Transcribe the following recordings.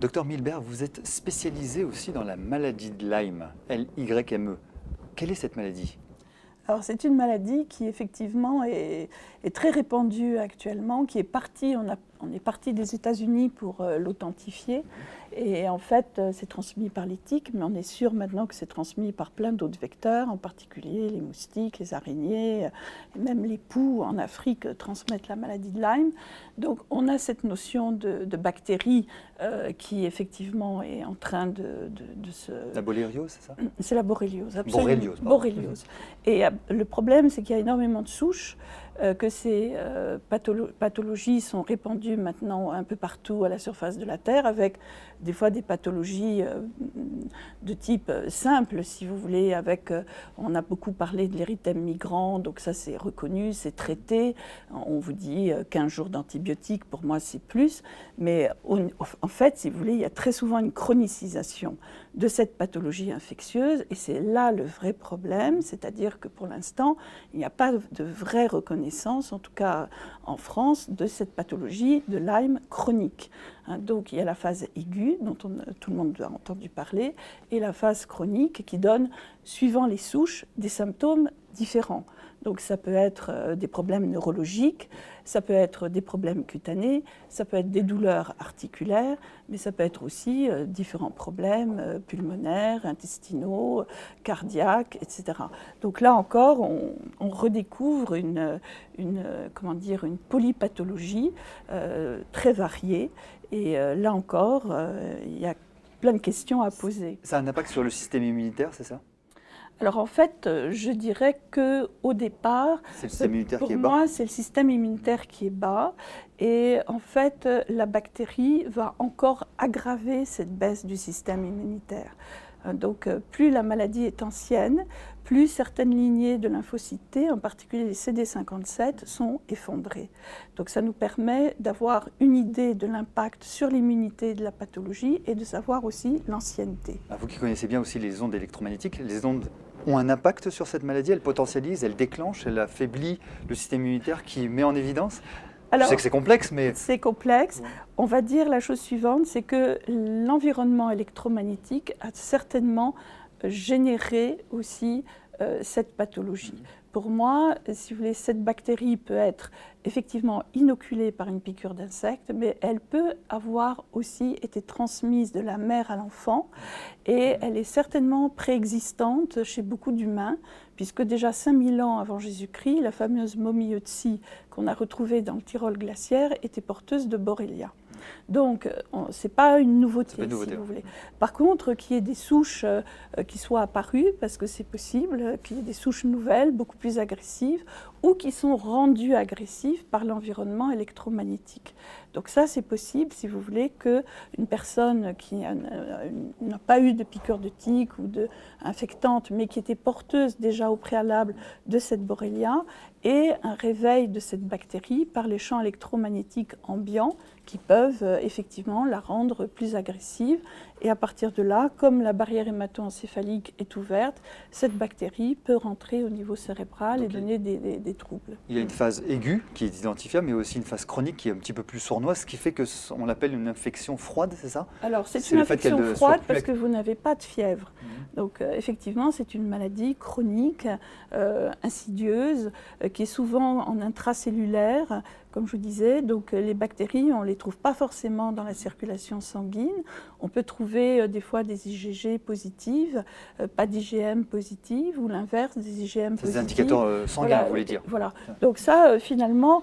Docteur Milbert, vous êtes spécialisé aussi dans la maladie de Lyme, L-Y-M-E. Quelle est cette maladie? Alors c'est une maladie qui effectivement est très répandue actuellement, qui est partie, on est parti des États-Unis pour l'authentifier. Et en fait, c'est transmis par les tiques, mais on est sûr maintenant que c'est transmis par plein d'autres vecteurs, en particulier les moustiques, les araignées, et même les poux en Afrique transmettent la maladie de Lyme. Donc on a cette notion de bactérie qui effectivement est en train de se... La borréliose, c'est ça? C'est la borréliose, absolument. Borréliose, pardon. Borréliose. Et le problème, c'est qu'il y a énormément de souches, que ces pathologies sont répandues maintenant un peu partout à la surface de la Terre, avec des fois des pathologies de type simple, si vous voulez, avec, on a beaucoup parlé de l'érythème migrant, donc ça c'est reconnu, c'est traité, on vous dit 15 jours d'antibiotiques, pour moi c'est plus, mais en fait, si vous voulez, il y a très souvent une chronicisation de cette pathologie infectieuse, et c'est là le vrai problème, c'est-à-dire que pour l'instant, il n'y a pas de vraie reconnaissance, en tout cas en France, de cette pathologie de Lyme chronique. Donc il y a la phase aiguë, dont tout le monde a entendu parler, et la phase chronique qui donne, suivant les souches, des symptômes différents. Donc ça peut être des problèmes neurologiques, ça peut être des problèmes cutanés, ça peut être des douleurs articulaires, mais ça peut être aussi différents problèmes pulmonaires, intestinaux, cardiaques, etc. Donc là encore, on redécouvre une polypathologie très variée. Et là encore, il y a plein de questions à poser. Ça a un impact sur le système immunitaire, c'est ça? Alors en fait, je dirais qu'au départ, c'est le système immunitaire pour qui est bas. moi, c'est le système immunitaire qui est bas. Et en fait, la bactérie va encore aggraver cette baisse du système immunitaire. Donc plus la maladie est ancienne, plus certaines lignées de lymphocytes T, en particulier les CD57, sont effondrées. Donc ça nous permet d'avoir une idée de l'impact sur l'immunité de la pathologie et de savoir aussi l'ancienneté. Vous qui connaissez bien aussi les ondes électromagnétiques, les ondes ont un impact sur cette maladie? Elles potentialisent, elles déclenchent, elles affaiblissent le système immunitaire qui met en évidence? Alors, je sais que c'est complexe, mais... C'est complexe. On va dire la chose suivante, c'est que l'environnement électromagnétique a certainement généré aussi cette pathologie. Pour moi, si vous voulez, cette bactérie peut être effectivement inoculée par une piqûre d'insecte, mais elle peut avoir aussi été transmise de la mère à l'enfant et elle est certainement préexistante chez beaucoup d'humains, puisque déjà 5000 ans avant Jésus-Christ, la fameuse momie Ötzi qu'on a retrouvée dans le Tyrol glaciaire était porteuse de Borrelia. Donc, ce n'est pas une nouveauté, si vous voulez. Par contre, qu'il y ait des souches qui soient apparues, parce que c'est possible, qu'il y ait des souches nouvelles, beaucoup plus agressives, ou qui sont rendues agressives par l'environnement électromagnétique. Donc ça, c'est possible, si vous voulez, qu'une personne qui n'a pas eu de piqûre de tique ou infectante, mais qui était porteuse déjà au préalable de cette Borrelia, ait un réveil de cette bactérie par les champs électromagnétiques ambiants qui peuvent effectivement la rendre plus agressive. Et à partir de là, comme la barrière hémato-encéphalique est ouverte, cette bactérie peut rentrer au niveau cérébral et donner des troubles. Il y a une phase aiguë qui est identifiable, mais aussi une phase chronique qui est un petit peu plus sournoise, ce qui fait qu'on l'appelle une infection froide, c'est ça? Alors c'est une infection froide parce que vous n'avez pas de fièvre. Donc effectivement, c'est une maladie chronique, insidieuse, qui est souvent en intracellulaire, comme je vous disais. Donc les bactéries, on ne les trouve pas forcément dans la circulation sanguine. On peut trouver des fois des IgG positives, pas d'IgM positives, ou l'inverse, des IgM positives. Des indicateurs sanguins, voilà, vous voulez dire. Voilà. Donc ça, finalement,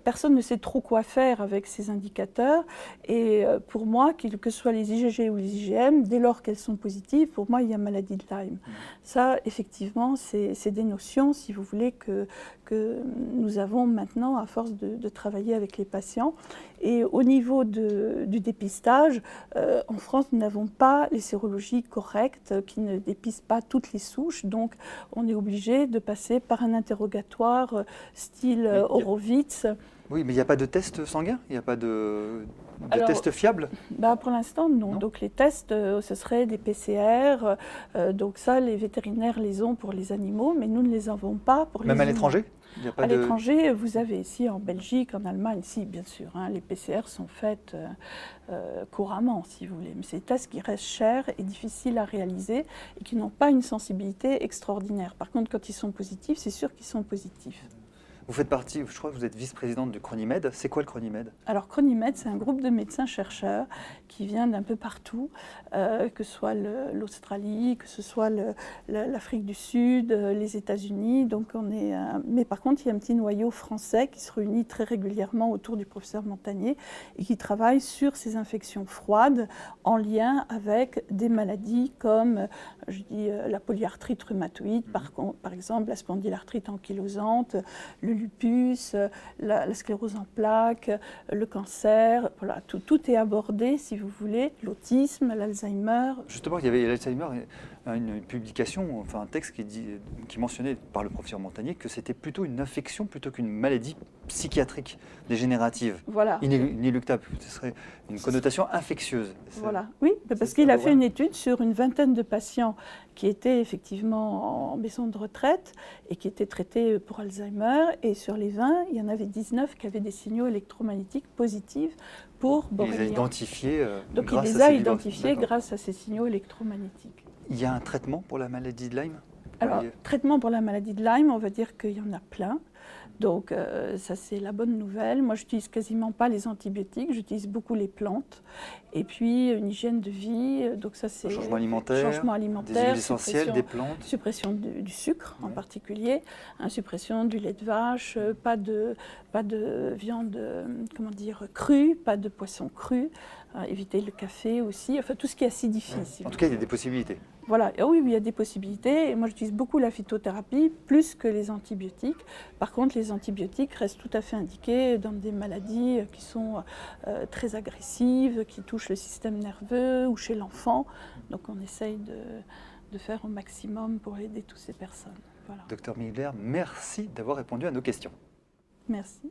personne ne sait trop quoi faire avec ces indicateurs. Et pour moi, que ce soit les IgG ou les IgM, dès lors qu'elles sont positives, pour moi, il y a maladie de Lyme. Ça, effectivement, c'est des notions, si vous voulez, que nous avons maintenant à force de travailler avec les patients. Et au niveau du dépistage, en France, nous n'avons pas les sérologies correctes qui ne dépistent pas toutes les souches. Donc, on est obligé de passer par un interrogatoire style Horowitz Oui, mais il n'y a pas de test sanguin? Il n'y a pas de Alors, test fiable? Pour l'instant, non. Non. Donc les tests, ce serait des PCR. Donc ça, les vétérinaires les ont pour les animaux, mais nous ne les avons pas pour les Même à humains. l'étranger? Il n'y a pas À de... l'étranger, vous avez ici en Belgique, en Allemagne, si bien sûr, hein, les PCR sont faites couramment, si vous voulez. Mais c'est des tests qui restent chers et difficiles à réaliser et qui n'ont pas une sensibilité extraordinaire. Par contre, quand ils sont positifs, c'est sûr qu'ils sont positifs. Vous faites partie, je crois que vous êtes vice-présidente du Cronimed. C'est quoi le Cronimed? Alors Cronimed, c'est un groupe de médecins-chercheurs qui vient d'un peu partout, que ce soit l'Australie, que ce soit l'Afrique du Sud, les États-Unis. Donc mais par contre, il y a un petit noyau français qui se réunit très régulièrement autour du professeur Montagnier et qui travaille sur ces infections froides en lien avec des maladies comme, je dis, la polyarthrite rhumatoïde, par exemple, la spondylarthrite ankylosante, le lupus, la sclérose en plaques, le cancer, voilà, tout est abordé, si vous voulez, l'autisme, l'Alzheimer. Justement, il y avait l'Alzheimer, une publication, enfin un texte qui mentionnait par le professeur Montagnier que c'était plutôt une infection plutôt qu'une maladie psychiatrique dégénérative, Voilà. inéluctable. Ce serait une connotation infectieuse. Voilà, oui, parce qu'il a fait une étude sur une vingtaine de patients qui étaient effectivement en maison de retraite et qui étaient traités pour Alzheimer. Et sur les 20, il y en avait 19 qui avaient des signaux électromagnétiques positifs pour Borrelia. Il les a identifiés Donc grâce il les à a ces identifiés D'accord. grâce à ces signaux électromagnétiques. Il y a un traitement pour la maladie de Lyme? Alors, traitement pour la maladie de Lyme, on va dire qu'il y en a plein. Donc ça c'est la bonne nouvelle. Moi j'utilise quasiment pas les antibiotiques, j'utilise beaucoup les plantes. Et puis une hygiène de vie, donc ça c'est changement alimentaire, des huiles essentielles, des plantes. Suppression du sucre en particulier, suppression du lait de vache, pas de viande comment dire, crue, pas de poisson cru, éviter le café aussi, enfin tout ce qui acidifie. En tout cas il y a des possibilités. Voilà, oui, il y a des possibilités. Et moi, j'utilise beaucoup la phytothérapie, plus que les antibiotiques. Par contre, les antibiotiques restent tout à fait indiqués dans des maladies qui sont très agressives, qui touchent le système nerveux ou chez l'enfant. Donc, on essaye de faire au maximum pour aider toutes ces personnes. Voilà. Docteur Miller, merci d'avoir répondu à nos questions. Merci.